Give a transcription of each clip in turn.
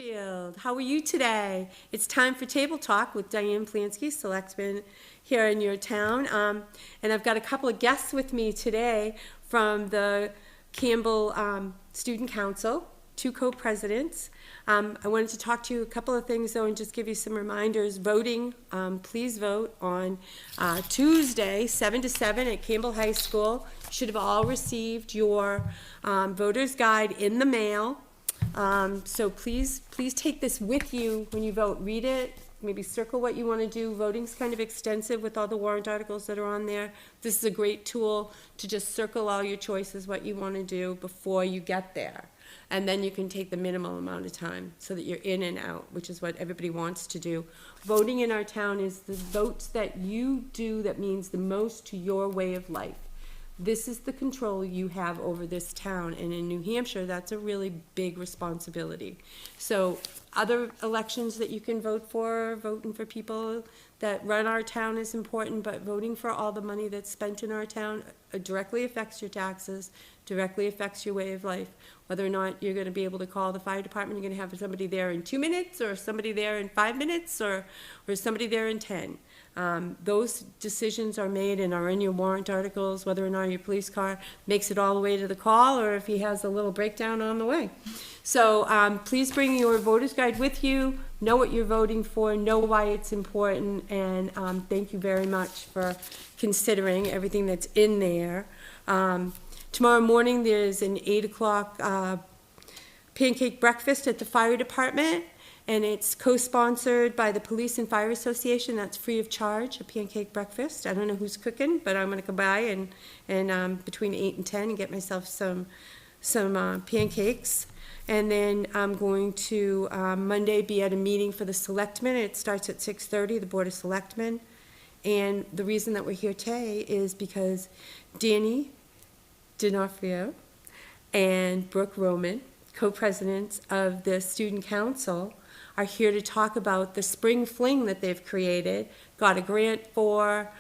Mansfield. How are you today? It's time for Table Talk with Dianne Plansky, Selectman here in your town. And I've got a couple of guests with me today from the Campbell Student Council, two co-presidents. I wanted to talk to you a couple of things though and just give you some reminders. Voting, please vote on Tuesday, 7 to 7 at Campbell High School. You should have all received your voter's guide in the mail. So please take this with you when you vote. Read it, maybe circle what you want to do. Voting's kind of extensive with all the warrant articles that are on there. This is a great tool to just circle all your choices, what you want to do before you get there. And then you can take the minimal amount of time so that you're in and out, which is what everybody wants to do. Voting in our town is the votes that you do that means the most to your way of life. This is the control you have over this town, and in New Hampshire, that's a really big responsibility. So other elections that you can vote for, voting for people that run our town is important, but voting for all the money that's spent in our town directly affects your taxes, directly affects your way of life. Whether or not you're going to be able to call the fire department, you're going to have somebody there in 2 minutes, or somebody there in 5 minutes, or somebody there in 10. Those decisions are made and are in your warrant articles, whether or not your police car makes it all the way to the call or if he has a little breakdown on the way. So please bring your voter's guide with you, know what you're voting for, know why it's important, and thank you very much for considering everything that's in there. Tomorrow morning there's an 8 o'clock pancake breakfast at the fire department. And it's co-sponsored by the Police and Fire Association. That's free of charge, a pancake breakfast. I don't know who's cooking, but I'm going to go by and between 8 and 10 and get myself some pancakes. And then I'm going to Monday be at a meeting for the Selectmen. It starts at 6:30, the Board of Selectmen. And the reason that we're here today is because Danny D'Onofrio and Brooke Roman, co-presidents of the Student Council, are here to talk about the spring fling that they've created, got a grant for,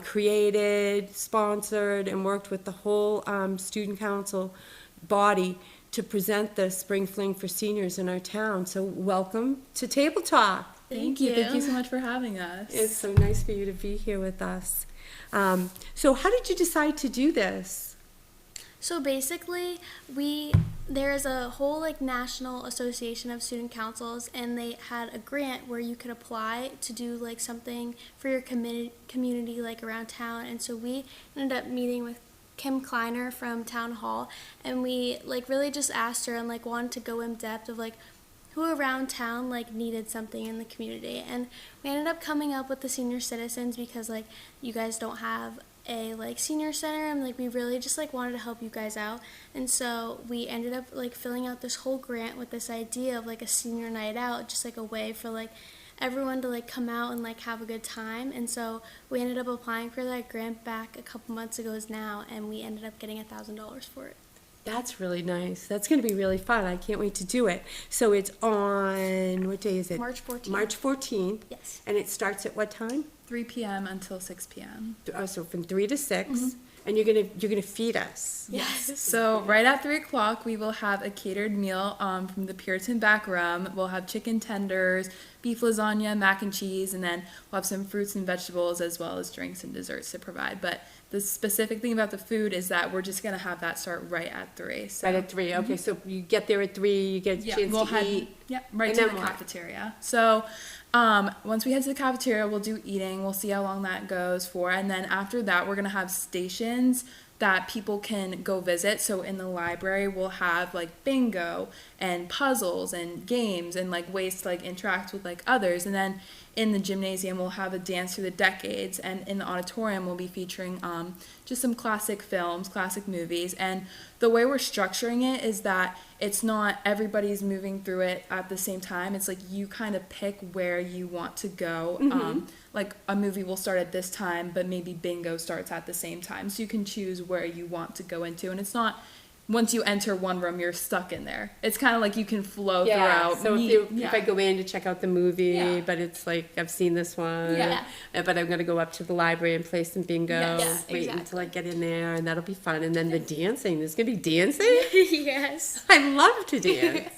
created, sponsored, and worked with the whole student council body to present the spring fling for seniors in our town. So welcome to Table Talk. Thank you. Thank you so much for having us. It's so nice for you to be here with us. So how did you decide to do this? So basically, there is a whole national association of student councils, and they had a grant where you could apply to do something for your community around town. And so we ended up meeting with Kim Kleiner from Town Hall, and we really just asked her and wanted to go in depth of who around town needed something in the community. And we ended up coming up with the senior citizens because you guys don't have a senior center, and we really just wanted to help you guys out. And so we ended up filling out this whole grant with this idea of a senior night out, just a way for everyone to come out and have a good time. And so we ended up applying for that grant back a couple months ago now, and we ended up getting $1,000 for it. That's really nice. That's going to be really fun. I can't wait to do it. So it's on, what day is it? March 14th. March 14th. Yes. And it starts at what time? 3 p.m. until 6 p.m. So from 3 to 6. Mm-hmm. And you're gonna feed us. Yes. So right at 3 o'clock, we will have a catered meal from the Puritan back room. We'll have chicken tenders, beef lasagna, mac and cheese, and then we'll have some fruits and vegetables as well as drinks and desserts to provide. But the specific thing about the food is that we're just gonna have that start right at 3. So. Right at 3. Okay, so you get there at 3. You get a chance to eat. Right to the cafeteria. So. Once we head to the cafeteria, we'll do eating. We'll see how long that goes for. And then after that, we're going to have stations that people can go visit. So in the library, we'll have bingo and puzzles and games and ways to interact with others. And then in the gymnasium, we'll have a dance through the decades. And in the auditorium, we'll be featuring just some classic films, classic movies. And the way we're structuring it is that it's not everybody's moving through it at the same time. It's you kind of pick where you want to go. Mm-hmm. A movie will start at this time, but maybe bingo starts at the same time. So you can choose where you want to go into. And it's not, once you enter one room, you're stuck in there. It's kind of you can flow throughout. So if I go in to check out the movie, but it's I've seen this one, but I'm going to go up to the library and play some bingo, wait until I get in there, and that'll be fun. And then the dancing, there's going to be dancing? Yes. I love to dance.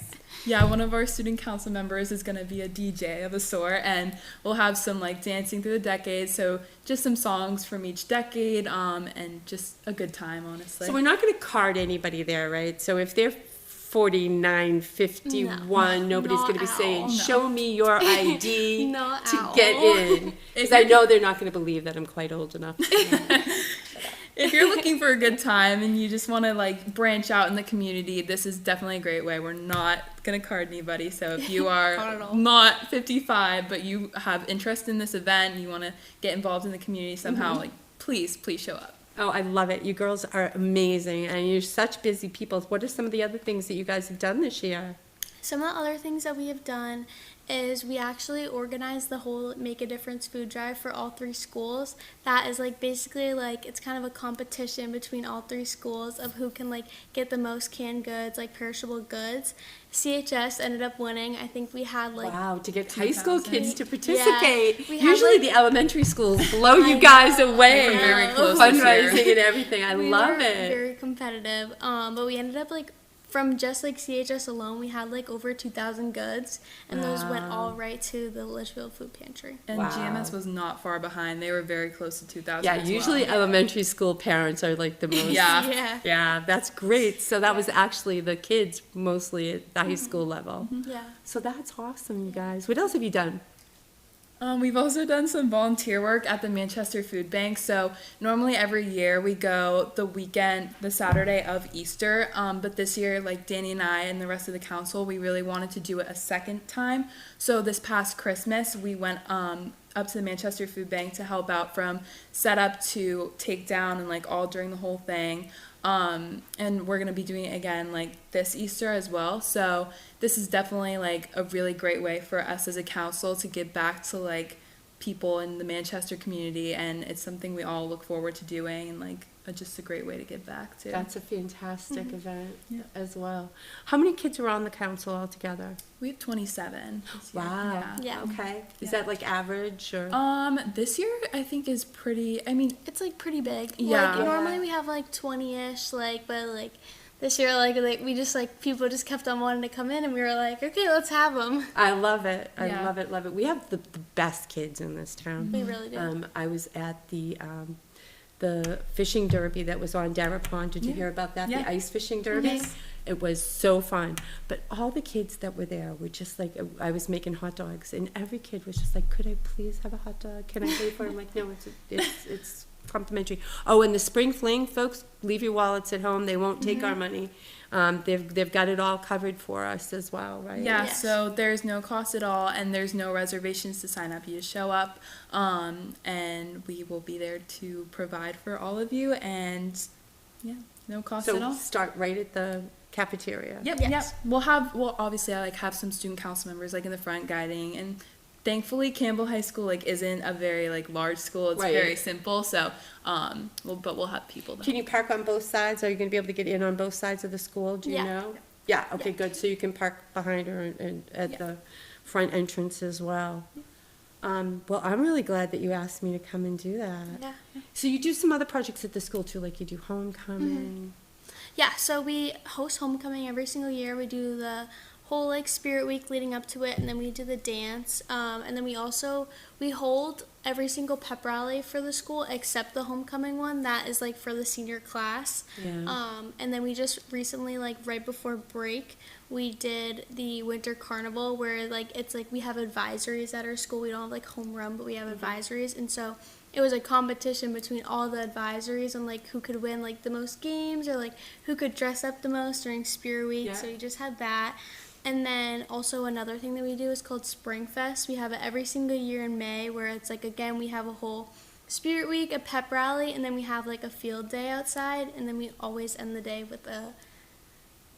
Yeah, one of our student council members is going to be a DJ of a sort, and we'll have some like dancing through the decades. So just some songs from each decade, and just a good time, honestly. So we're not going to card anybody there, right? So if they're 49, 51, nobody's not going to be at saying, all. show me your ID Not to at get all. in. Because I know they're not going to believe that I'm quite old enough. If you're looking for a good time and you just want to like branch out in the community, this is definitely a great way. We're not going to card anybody. So if you Not at are all. not 55, but you have interest in this event and you want to get involved in the community somehow, like please show up. Oh, I love it. You girls are amazing, and you're such busy people. What are some of the other things that you guys have done this year? Some of the other things that we have done is we actually organized the whole Make a Difference food drive for all 3 schools. That is like basically like it's kind of a competition between all 3 schools of who can like get the most canned goods, like perishable goods. CHS ended up winning. I think we had like Wow, to get high school 2,000. kids to participate. we had, Usually like- the elementary schools blow you I guys know. away. They were very Yeah. close this year. Fundraising and everything. I we love were it. very competitive. But we ended up like from just like CHS alone, we had like over 2,000 goods, and those went Wow. all right to the Litchfield Food Pantry. And Wow. GMS was not far behind. They were very close to 2,000 Yeah, as usually well. elementary school parents are like the most. Yeah. Yeah. Yeah, that's great. So that was actually the kids mostly at the high school level. Yeah. So that's awesome, you guys. What else have you done? We've also done some volunteer work at the Manchester Food Bank. So normally every year we go the weekend, the Saturday of Easter. But this year, like Danny and I and the rest of the council, we really wanted to do it a second time. So this past Christmas, we went up to the Manchester Food Bank to help out from setup to takedown and like all during the whole thing. And we're going to be doing it again like this Easter as well. So this is definitely like a really great way for us as a council to give back to like people in the Manchester community, and it's something we all look forward to doing, and like just a great way to give back too. That's a fantastic event Yeah. as well. How many kids are on the council altogether? We have 27 this year. Wow. Yeah. Okay. Is Yeah. that like average or? This year I think is pretty, I mean, It's like pretty big. Yeah. Like normally we have like 20-ish, like, but like this year like we just like people just kept on wanting to come in, and we were like, okay, let's have them. I love it. I Yeah. love it. Love it. We have the best kids in this town. We really do. I was at the fishing derby that was on Darrah Pond. Did you Yeah. hear about that? Yeah. The ice fishing derby. Yes. It was so fun. But all the kids that were there were just like, I was making hot dogs, and every kid was just like, "Could I please have a hot dog? Can I pay for it?" I'm like, "No, it's complimentary." Oh, and the spring fling, folks, leave your wallets at home. They won't take our money. They've got it all covered for us as well, right? yeah, Yes. so there's no cost at all, and there's no reservations to sign up. You just show up, and we will be there to provide for all of you, and yeah, no cost at So all. start right at the cafeteria. Yep, Yes. yep. We'll obviously I like have some student council members like in the front guiding, and thankfully Campbell High School like isn't a very like large school. It's Right. very simple, so we'll have people there. Can you park on both sides? Are you going to be able to get in on both sides of the school? Do you Yeah. know? Yeah. Okay. Good. So you can park behind her and at Yeah. the front entrance as well. Well, I'm really glad that you asked me to come and do that. Yeah. So you do some other projects at the school too, like you do homecoming. Yeah, so we host homecoming every single year. We do the whole like spirit week leading up to it, and then we do the dance. And then we hold every single pep rally for the school except the homecoming one. That is like for the senior class. Yeah. And then we just recently, like right before break, we did the winter carnival where like it's like we have advisories at our school. We don't have like home run, but we have advisories, and so it was a competition between all the advisories on like who could win like the most games, or like who could dress up the most during Spirit Week. Yeah. So we just had that. And then also another thing that we do is called Spring Fest. We have it every single year in May, where it's like, again, we have a whole Spirit Week, a pep rally, and then we have like a field day outside, and then we always end the day with a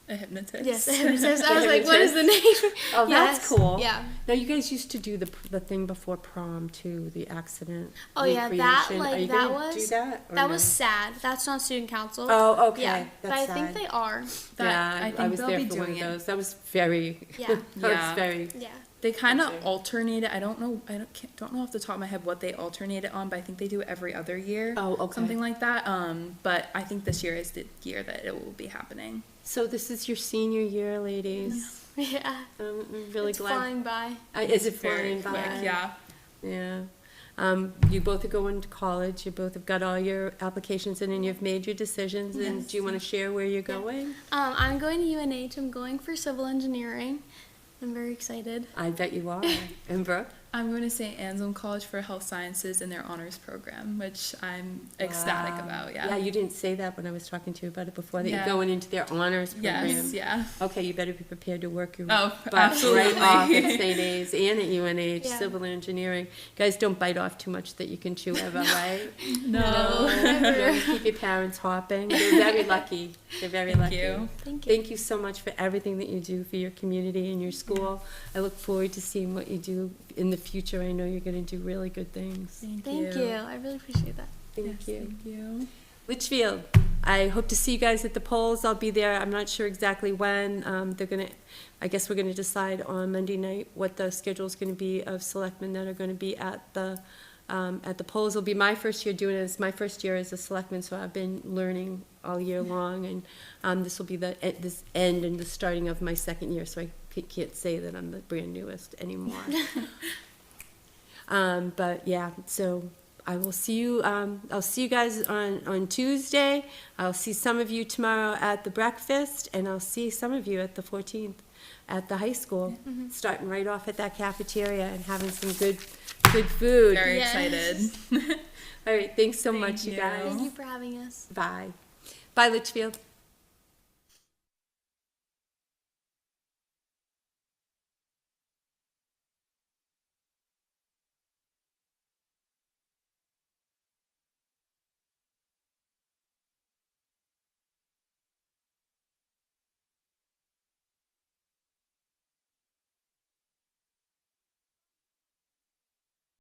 hypnotist. yes, a hypnotist. I was like, what is the name? Oh, that's Yes. cool. Yeah. Now you guys used to do the thing before prom too, the accident. Oh yeah, that recreation. Are like you that gonna was do that? Or that no? was sad. That's not student council. Oh, okay. Yeah, That's but I sad. think they are. That- I think was they'll there be for one of doing it. those. That was very. Yeah. that Yeah. was very. Yeah. They kind of Okay. alternate it. I don't know. Don't know off the top of my head what they alternate it on, but I think they do it every other year. Oh, okay. Something like that. But I think this year is the year that it will be happening. So this is your senior year, ladies. Yeah. I'm really It's glad. flying by. Is it Very flying by? quick, yeah. Yeah. You both are going to college. You both have got all your applications in, and you've made your decisions. And Yes. do you want to share where you're Yeah. going? I'm going to UNH. I'm going for civil engineering. I'm very excited. I bet you are. And Brooke? I'm going to St. Anselm College for Health Sciences in their honors program, which I'm ecstatic Wow. about. Yeah, you didn't say that when I was talking to you about it before, that Yeah. you're going into their honors program. Yes, yeah. Okay, you better be prepared to work your Oh, butt absolutely. right off at St. A's and at UNH, Yeah. civil engineering. Guys, don't bite off too much that you can chew ever, right? No. No, you keep your parents hopping. They're very lucky. They're very Thank lucky. you. Thank you. Thank you so much for everything that you do for your community and your school. I look forward to seeing what you do in the future. I know you're going to do really good things. Thank you. I really appreciate that. Thank you. Thank you. Litchfield, I hope to see you guys at the polls. I'll be there. I'm not sure exactly when. I guess we're gonna decide on Monday night what the schedule is gonna be of selectmen that are gonna be at the polls. It'll be my first year doing it. It's my first year as a selectman, so I've been learning all year long, and this will be this end and the starting of my second year, so I can't say that I'm the brand newest anymore. But yeah, so I will see you. I'll see you guys on Tuesday. I'll see some of you tomorrow at the breakfast, and I'll see some of you at the 14th at the high school. Starting right off at that cafeteria and having some good food. Very Yes. excited. All right, thanks so Thank much, you you. guys. Thank you for having us. Bye. Bye, Litchfield.